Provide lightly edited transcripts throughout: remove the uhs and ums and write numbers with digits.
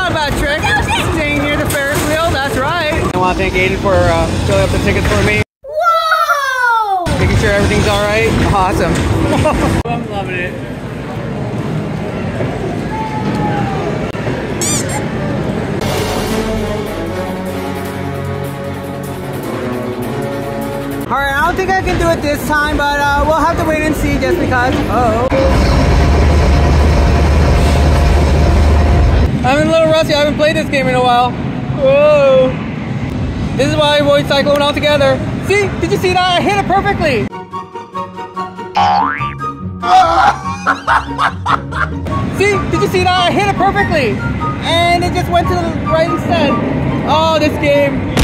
not a bad trick. Staying near the Ferris wheel, that's right. I want to thank Aiden for filling up the tickets for me. Whoa! Making sure everything's all right. Awesome. I'm loving it. Alright, I don't think I can do it this time, but we'll have to wait and see just because. Uh-oh. I'm a little rusty. I haven't played this game in a while. Whoa. This is why I avoid Cyclone altogether. See? Did you see that? I hit it perfectly. See? Did you see that? I hit it perfectly. And it just went to the right instead. Oh, this game.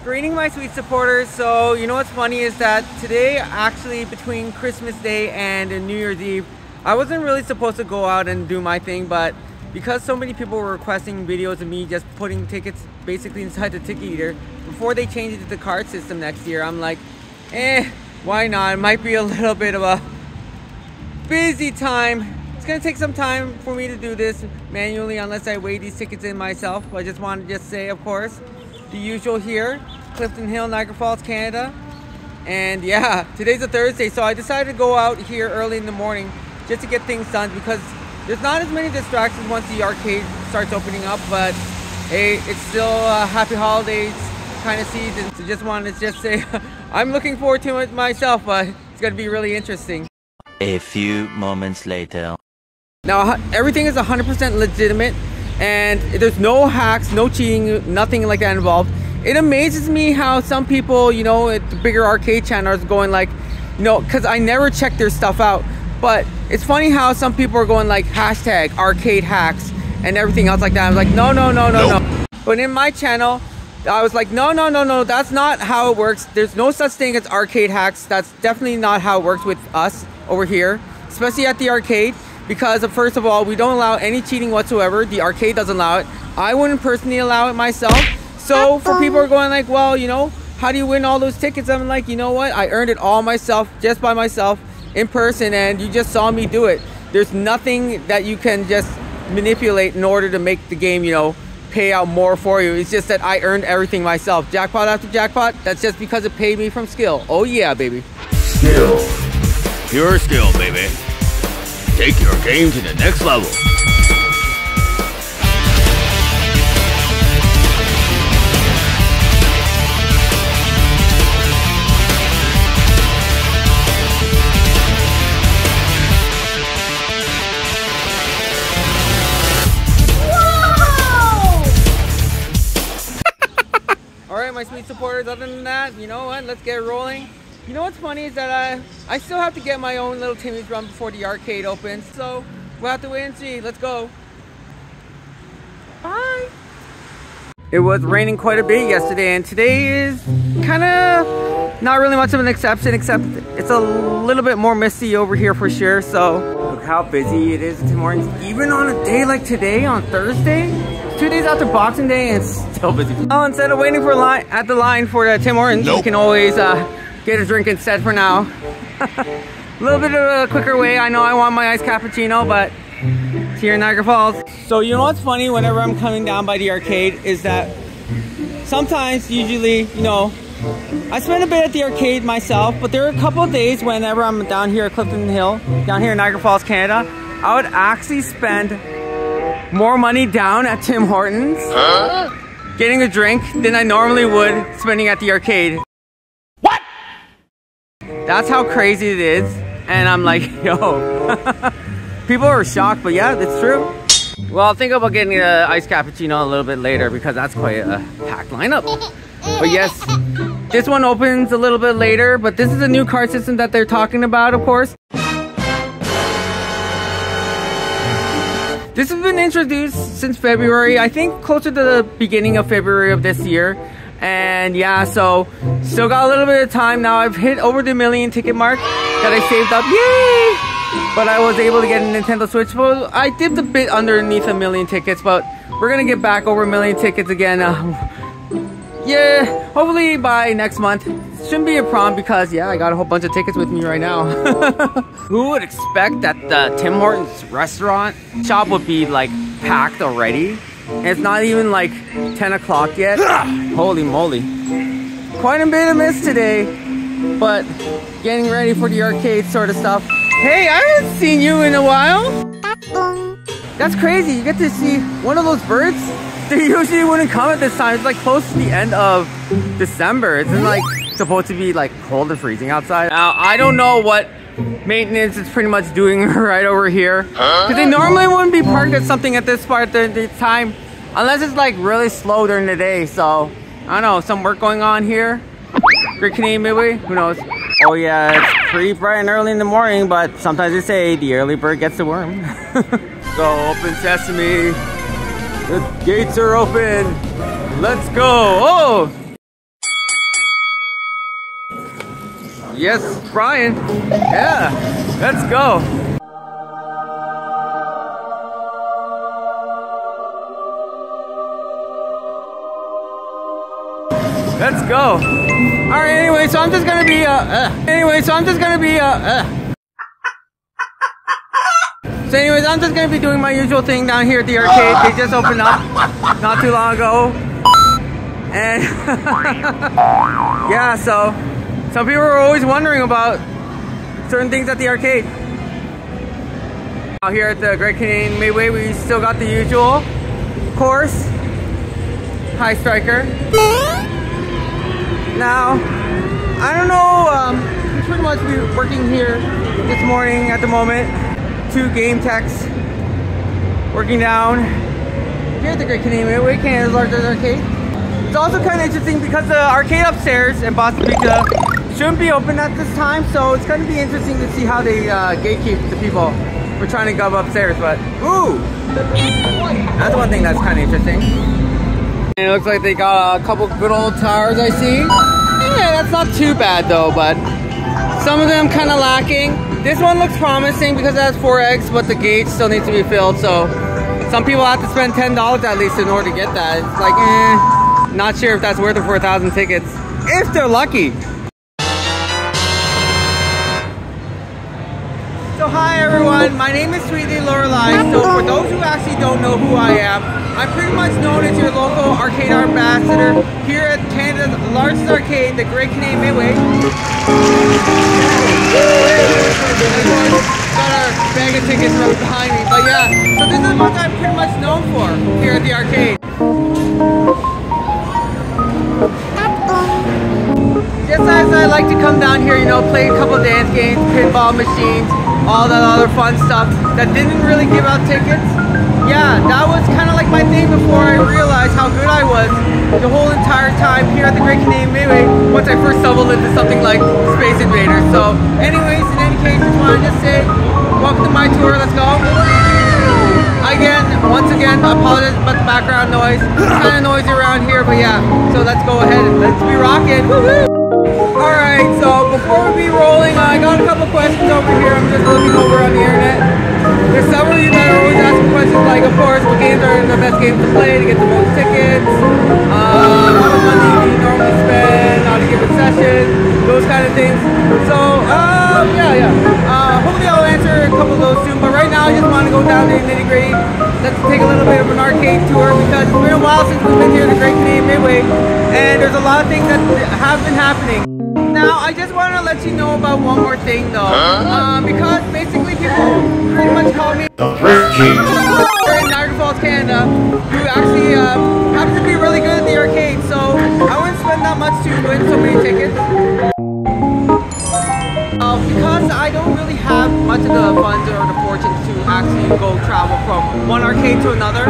Greeting my sweet supporters. So you know what's funny is that today, actually between Christmas Day and New Year's Eve, I wasn't really supposed to go out and do my thing, but because so many people were requesting videos of me just putting tickets basically inside the ticket eater before they change it to the card system next year, I'm like, why not? It might be a little bit of a busy time. It's gonna take some time for me to do this manually unless I weigh these tickets in myself. I just wanted to just say, of course, the usual here, Clifton Hill, Niagara Falls, Canada. And yeah, today's a Thursday, so I decided to go out here early in the morning just to get things done because there's not as many distractions once the arcade starts opening up, but hey, it's still a happy holidays kind of season. So just wanted to just say, I'm looking forward to it myself, but it's gonna be really interesting. A few moments later. Now, everything is 100% legitimate and there's no hacks, no cheating, nothing like that involved. It amazes me how some people, you know, at the bigger arcade channels going like, you know, because I never check their stuff out. But it's funny how some people are going like hashtag arcade hacks and everything else like that. I was like, no. But in my channel, I was like, no, that's not how it works. There's no such thing as arcade hacks. That's definitely not how it works with us over here, especially at the arcade. Because first of all, we don't allow any cheating whatsoever. The arcade doesn't allow it. I wouldn't personally allow it myself. So for people who are going like, well, you know, how do you win all those tickets? I'm like, you know what? I earned it all myself, just by myself. In person, and you just saw me do it. There's nothing that you can just manipulate in order to make the game, you know, pay out more for you. It's just that I earned everything myself. Jackpot after jackpot, that's just because it paid me from skill. Oh yeah, baby. Skill. Pure skill, baby. Take your game to the next level. My sweet supporters, other than that, you know what, let's get rolling. You know what's funny is that I still have to get my own little Timmy's run before the arcade opens, so we'll have to wait and see. Let's go. Bye. It was raining quite a bit yesterday, and today is kind of not really much of an exception, except it's a little bit more misty over here for sure. So look how busy it is Tim Hortons, even on a day like today on Thursday. 2 days after Boxing Day and it's still busy. Oh, instead of waiting for at the line for the Tim Hortons, you can always get a drink instead for now. A little bit of a quicker way. I know I want my iced cappuccino, but it's here in Niagara Falls. So you know what's funny whenever I'm coming down by the arcade is that sometimes, usually, you know, I spend a bit at the arcade myself, but there are a couple of days whenever I'm down here at Clifton Hill, down here in Niagara Falls, Canada, I would actually spend more money down at Tim Hortons getting a drink than I normally would spending at the arcade. What? That's how crazy it is. And I'm like, yo. People are shocked, but yeah, it's true. Well, I'll think about getting an iced cappuccino a little bit later because that's quite a packed lineup. But yes, this one opens a little bit later, but this is a new card system that they're talking about, of course. This has been introduced since February, I think closer to the beginning of February of this year. And yeah, so still got a little bit of time now. I've hit over the 1 million ticket mark that I saved up. Yay! But I was able to get a Nintendo Switch. Well, I dipped a bit underneath 1 million tickets, but we're gonna get back over 1 million tickets again. Yeah, hopefully by next month. shouldn't be a problem because, yeah, I got a whole bunch of tickets with me right now. Who would expect that the Tim Hortons restaurant shop would be like packed already? And it's not even like 10 o'clock yet. Holy moly. Quite a bit of miss today, but getting ready for the arcade sort of stuff. Hey, I haven't seen you in a while. That's crazy. You get to see one of those birds. They usually wouldn't come at this time. It's like close to the end of December. It's like supposed to be like cold and freezing outside. Now, I don't know what maintenance is pretty much doing right over here. Because they normally wouldn't be parked at something at this part at the time. Unless it's like really slow during the day. So, I don't know, some work going on here. Great Canadian Midway, who knows? Oh yeah, it's pretty bright and early in the morning, but sometimes they say the early bird gets the worm. Go, open sesame. The gates are open. Let's go. Oh! Yes, Brian. Yeah, let's go. Let's go. Alright, anyway, so I'm just gonna be, So anyways, I'm just gonna be doing my usual thing down here at the arcade. They just opened up not too long ago. And, yeah, so, some people are always wondering about certain things at the arcade. Out here at the Great Canadian Midway, we still got the usual course. High Striker. Now, I don't know, we pretty much be working here this morning at the moment. 2 game techs working down here at the Great Canadian Midway, Canada's largest arcade. It's also kind of interesting because the arcade upstairs in Boston Pizza shouldn't be open at this time, so it's going to be interesting to see how they gatekeep the people we're trying to go upstairs. But ooh, that's one thing that's kind of interesting. And it looks like they got a couple good old towers, I see. Yeah, that's not too bad though, but some of them kind of lacking. This one looks promising because it has 4 eggs, but the gate still needs to be filled, so some people have to spend $10 at least in order to get that. It's like, not sure if that's worth it for 1,000 tickets, if they're lucky. So hi everyone, my name is SweetlyLorelei. So for those who actually don't know who I am, I'm pretty much known as your local arcade ambassador here at Canada's largest arcade, the Great Canadian Midway. Got our bag of tickets right behind me, but yeah, so this is what I'm pretty much known for here at the arcade. Just as I like to come down here, you know, play a couple dance games, pinball machines, all that other fun stuff that didn't really give out tickets. Yeah, that was kind of like my thing before I realized how good I was the whole entire time here at the Great Canadian Midway once I first stumbled into something like Space Invaders. So anyways, in any case, just wanted to say welcome to my tour. Let's go. Once again, I apologize about the background noise. It's kind of noisy around here, but yeah. So let's go ahead and let's be rocking. Woohoo! Alright, so before we be rolling, I got a couple questions over here. I'm just looking over on the internet. There's several of you that are always asking questions like, of course, what games are the best games to play to get the most tickets? How much money do you normally spend? How to give a session? Those kind of things. So, hopefully I'll answer a couple of those soon. But right now, I just want to go down to the nitty-gritty. Let's take a little bit of an arcade tour because it's been a while since we've been here at the Great Canadian Midway, and there's a lot of things that have been happening. Now, I just want to let you know about one more thing though, because basically people pretty much call me the Rift King in Niagara Falls, Canada, who actually happens to be really good at the arcade, so I wouldn't spend that much to win so many tickets. Because I don't really have much of the funds or the fortune to actually go travel from one arcade to another.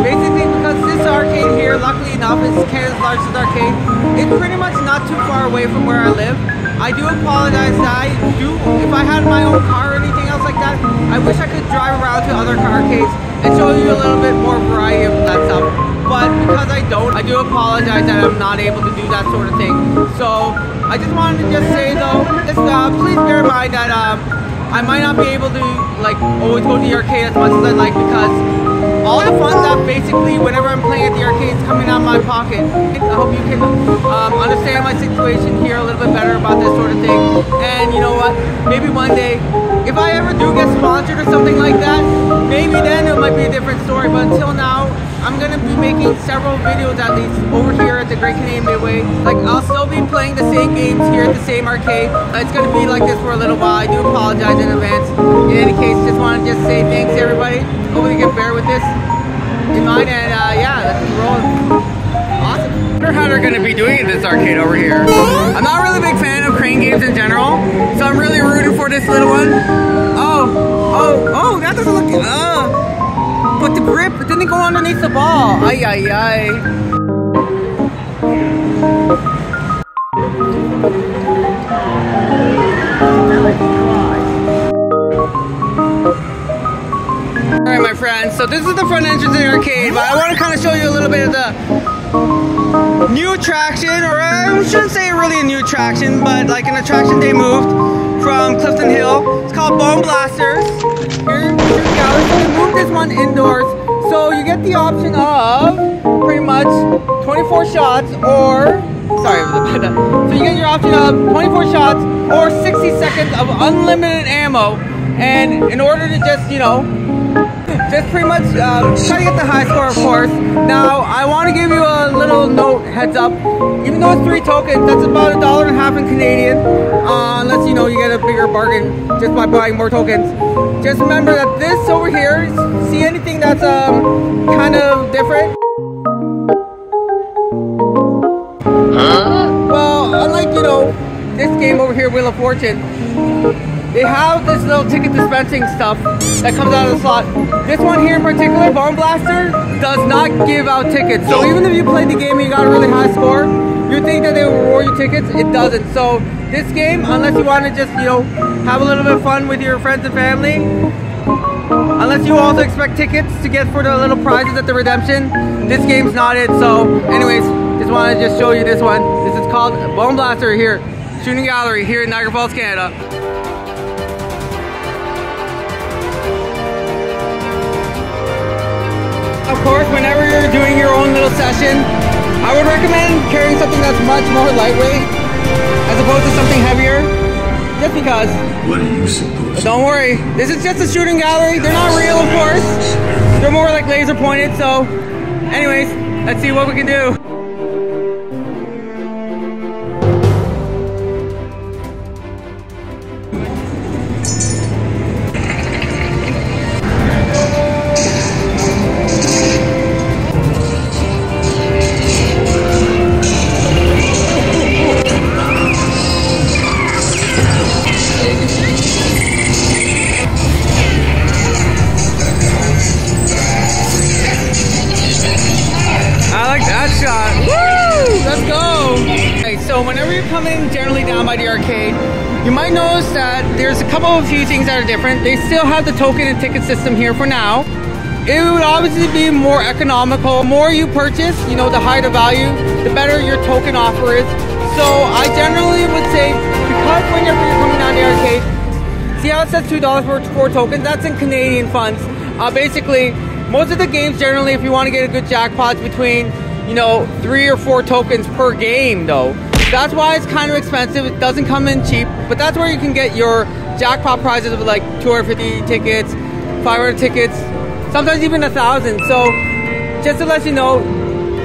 Basically because this arcade here, luckily enough, is Canada's largest arcade. It's pretty much not too far away from where I live. I do apologize that if I had my own car or anything else like that, I wish I could drive around to other arcades and show you a little bit more variety of that stuff. But because I don't, I do apologize that I'm not able to do that sort of thing. So I just wanted to just say though, please bear in mind that I might not be able to like always go to the arcade as much as I'd like because all the funds that basically whenever I'm playing at the arcade is coming out of my pocket. I hope you can understand my situation here a little bit better about this sort of thing. And you know what? Maybe one day, if I ever do get sponsored or something like that, maybe then it might be a different story. But until now, I'm gonna be making several videos at least over here at the Great Canadian Midway. Like, I'll still be playing the same games here at the same arcade. It's gonna be like this for a little while. I do apologize in advance. In any case, just want to just say thanks to everybody. Hopefully you can bear with this in mind, and yeah, let's keep rolling. Awesome. I wonder how they're gonna be doing at this arcade over here. I'm not really a big fan of crane games in general, so I'm really rooting for this little one. Oh, that doesn't look good. But the grip, it didn't go underneath the ball. Ay, ay, ay. Alright, my friends, so this is the front entrance of the arcade, but I want to kind of show you a little bit of the new attraction, or I shouldn't say really a new attraction, but like an attraction they moved from Clifton Hill. It's called Bone Blasters. Here, so they moved this one indoors, so you get the option of pretty much 24 shots or, so you get your option of 24 shots or 60 seconds of unlimited ammo, and in order to just, you know, just pretty much try to get the high score, of course. Now, I want to give you a little note, heads up. Even though it's 3 tokens, that's about $1.50 in Canadian. Unless, you know, you get a bigger bargain just by buying more tokens. Just remember that this over here, see anything that's kind of different? Well, unlike, you know, this game over here, Wheel of Fortune, they have this little ticket dispensing stuff that comes out of the slot. This one here in particular, Bone Blaster, does not give out tickets. So even if you played the game and you got a really high score, you think that they will reward you tickets. It doesn't. So this game, unless you want to just, you know, have a little bit of fun with your friends and family, unless you also expect tickets to get for the little prizes at the redemption, this game's not it. So anyways, just want to just show you this one. This is called Bone Blaster here, Shooting Gallery here in Niagara Falls, Canada. Of course, whenever you're doing your own little session, I would recommend carrying something that's much more lightweight as opposed to something heavier, just because. What are you supposed to do? Don't worry, this is just a shooting gallery. They're not real, of course. They're more like laser pointed, so anyways, let's see what we can do. So whenever you're coming generally down by the arcade, you might notice that there's a few things that are different. They still have the token and ticket system here for now. It would obviously be more economical. The more you purchase, you know, the higher the value, the better your token offer is. So I generally would say, because whenever you're coming down the arcade, see how it says $2 for 4 tokens? That's in Canadian funds. Basically, most of the games generally, if you want to get a good jackpot, between, you know, 3 or 4 tokens per game though. That's why it's kind of expensive. It doesn't come in cheap, but that's where you can get your jackpot prizes with like 250 tickets, 500 tickets, sometimes even 1,000. So just to let you know,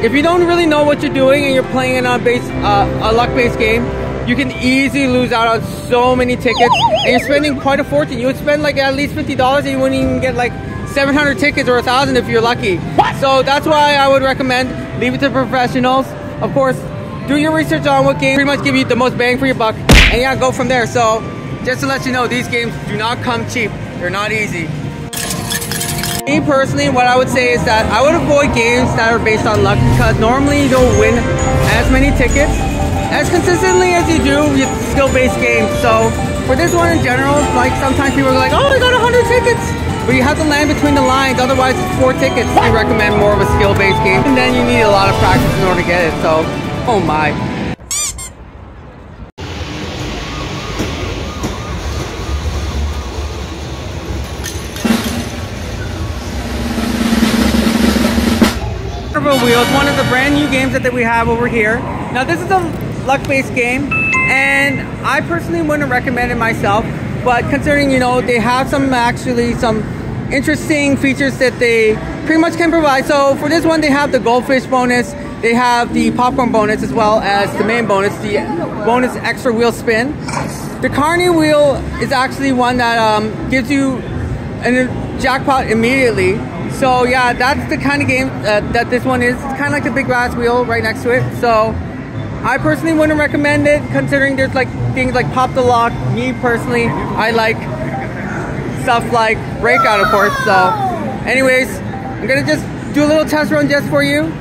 if you don't really know what you're doing and you're playing in a luck-based game, you can easily lose out on so many tickets, and you're spending quite a fortune. You would spend like at least $50 and you wouldn't even get like 700 tickets or 1,000 if you're lucky. So that's why I would recommend leave it to professionals. Of course, do your research on what games pretty much give you the most bang for your buck, and yeah, go from there. So just to let you know, these games do not come cheap. They're not easy. Me personally, what I would say is that I would avoid games that are based on luck, because normally you don't win as many tickets as consistently as you do with skill-based games. So for this one in general, like sometimes people are like, oh, I got 100 tickets. But you have to land between the lines, otherwise it's 4 tickets. We recommend more of a skill-based game, and then you need a lot of practice in order to get it. So, oh my. Wheel. It's one of the brand new games that we have over here. Now this is a luck-based game, and I personally wouldn't recommend it myself, but considering, you know, they have some interesting features that they pretty much can provide. So for this one, they have the goldfish bonus, they have the popcorn bonus, as well as the main bonus, the bonus extra wheel spin. The Carnival wheel is actually one that gives you a jackpot immediately. So yeah, that's the kind of game that this one is. It's kind of like the big brass wheel right next to it. So I personally wouldn't recommend it, considering there's like things like Pop the Lock. Me personally, I like stuff like Breakout, of course. So anyways, I'm gonna just do a little test run just for you.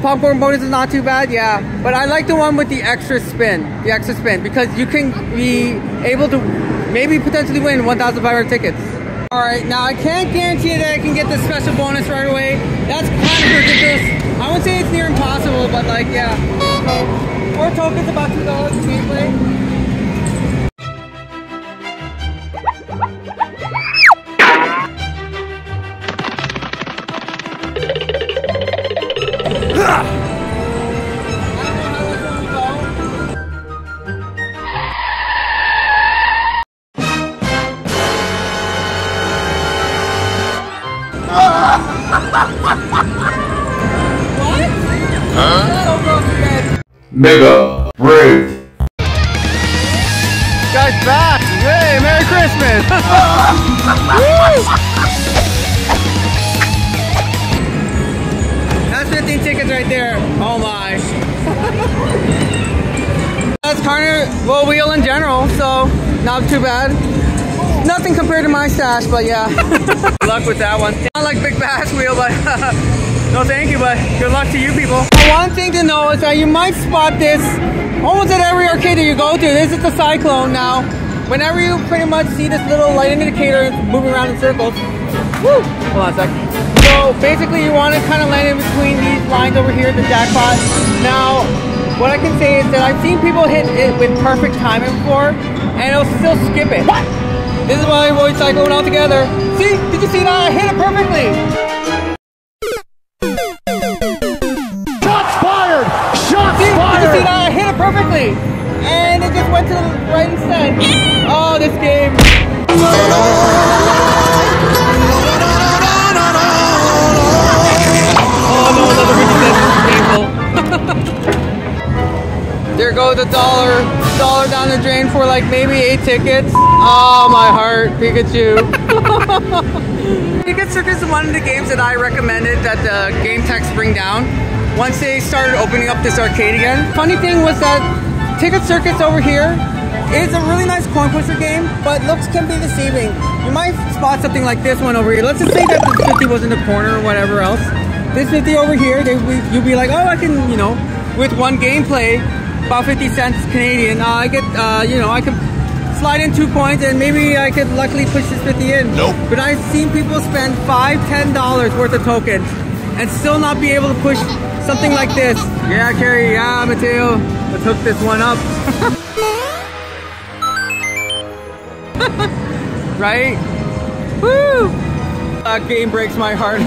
Popcorn bonus is not too bad, yeah, but I like the one with the extra spin, because you can be able to maybe potentially win 1,500 tickets. All right, now I can't guarantee that I can get the special bonus right away. That's kind of ridiculous. I wouldn't say it's near impossible, but like, yeah. So, 4 tokens, about $2 gameplay. Mega Brave. Guys, back! Hey, Merry Christmas! That's 15 tickets right there. Oh my. That's Carnival wheel in general, so not too bad. Nothing compared to my stash, but yeah. Good luck with that one. Not like Big Bass wheel, but no thank you, but good luck to you people. One thing to know is that you might spot this almost at every arcade that you go to. This is the Cyclone now. Whenever you pretty much see this little light indicator moving around in circles, woo! Hold on a sec. So basically you want to kind of land in between these lines over here, the jackpot. Now, what I can say is that I've seen people hit it with perfect timing before, and it'll still skip it. What? This is why I avoid Cyclone altogether. See? Did you see that? I hit it perfectly! See that? I hit it perfectly, and it just went to the right instead. Oh, this game. Oh no, another 50 cents. Painful. There goes $1 down the drain for like maybe 8 tickets. Oh, my heart, Pikachu. Circus is one of the games that I recommended that the game techs bring down once they started opening up this arcade again. Funny thing was that Circus over here is a really nice coin pusher game, but looks can be deceiving. You might spot something like this one over here. Let's just say that this 50 was in the corner or whatever else. This 50 over here, you'll be like, oh, I can, you know, with one gameplay, about 50 cents Canadian, I get, you know, I can slide in 2 coins and maybe I could luckily push this 50 in. Nope. But I've seen people spend $5, $10 worth of tokens and still not be able to push something like this. Yeah, Carrie, yeah, Mateo. Let's hook this one up. Right? Woo! That game breaks my heart.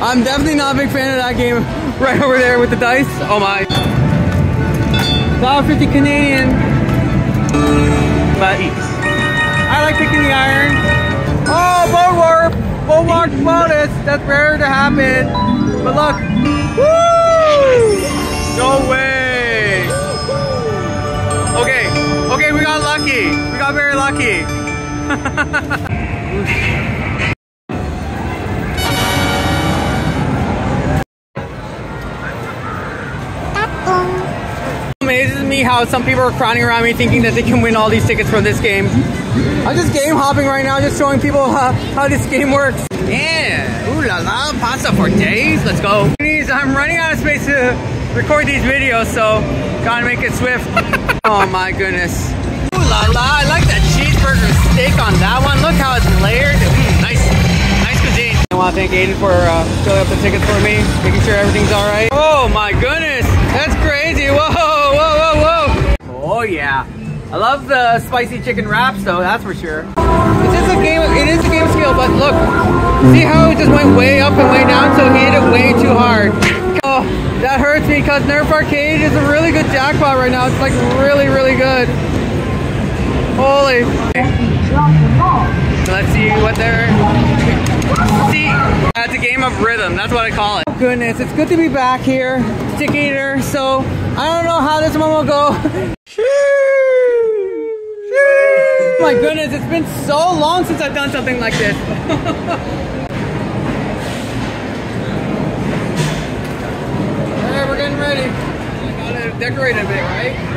I'm definitely not a big fan of that game right over there with the dice. Oh my. $1.50 Canadian. But I like picking the iron. Oh, Bulwark bonus. That's rare to happen. But look. Woo! No way. Okay, we got lucky. We got very lucky. Amazes me how some people are crowding around me thinking that they can win all these tickets from this game. I'm just game hopping right now, just showing people how this game works. Yeah, ooh la la, pasta for days. Let's go. I'm running out of space to record these videos, so gotta make it swift. Oh my goodness. Ooh la la, I like that cheeseburger steak on that one. Look how it's layered. Nice cuisine. I want to thank Aiden for filling up the tickets for me, making sure everything's all right. Oh my goodness, that's crazy. Whoa, whoa, whoa, whoa. Oh yeah. I love the spicy chicken wraps though, that's for sure. It is a game of skill, but look, see how it just went way up and way down, so he hit it way too hard. Oh, that hurts me because Nerf Arcade is a really good jackpot right now. It's like really, really good. Holy. Let's see what they're... See, that's a game of rhythm. That's what I call it. Oh, goodness, it's good to be back here. Stick Eater, so I don't know how this one will go. Oh my goodness, it's been so long since I've done something like this. Alright, we're getting ready. I gotta decorate a bit, right?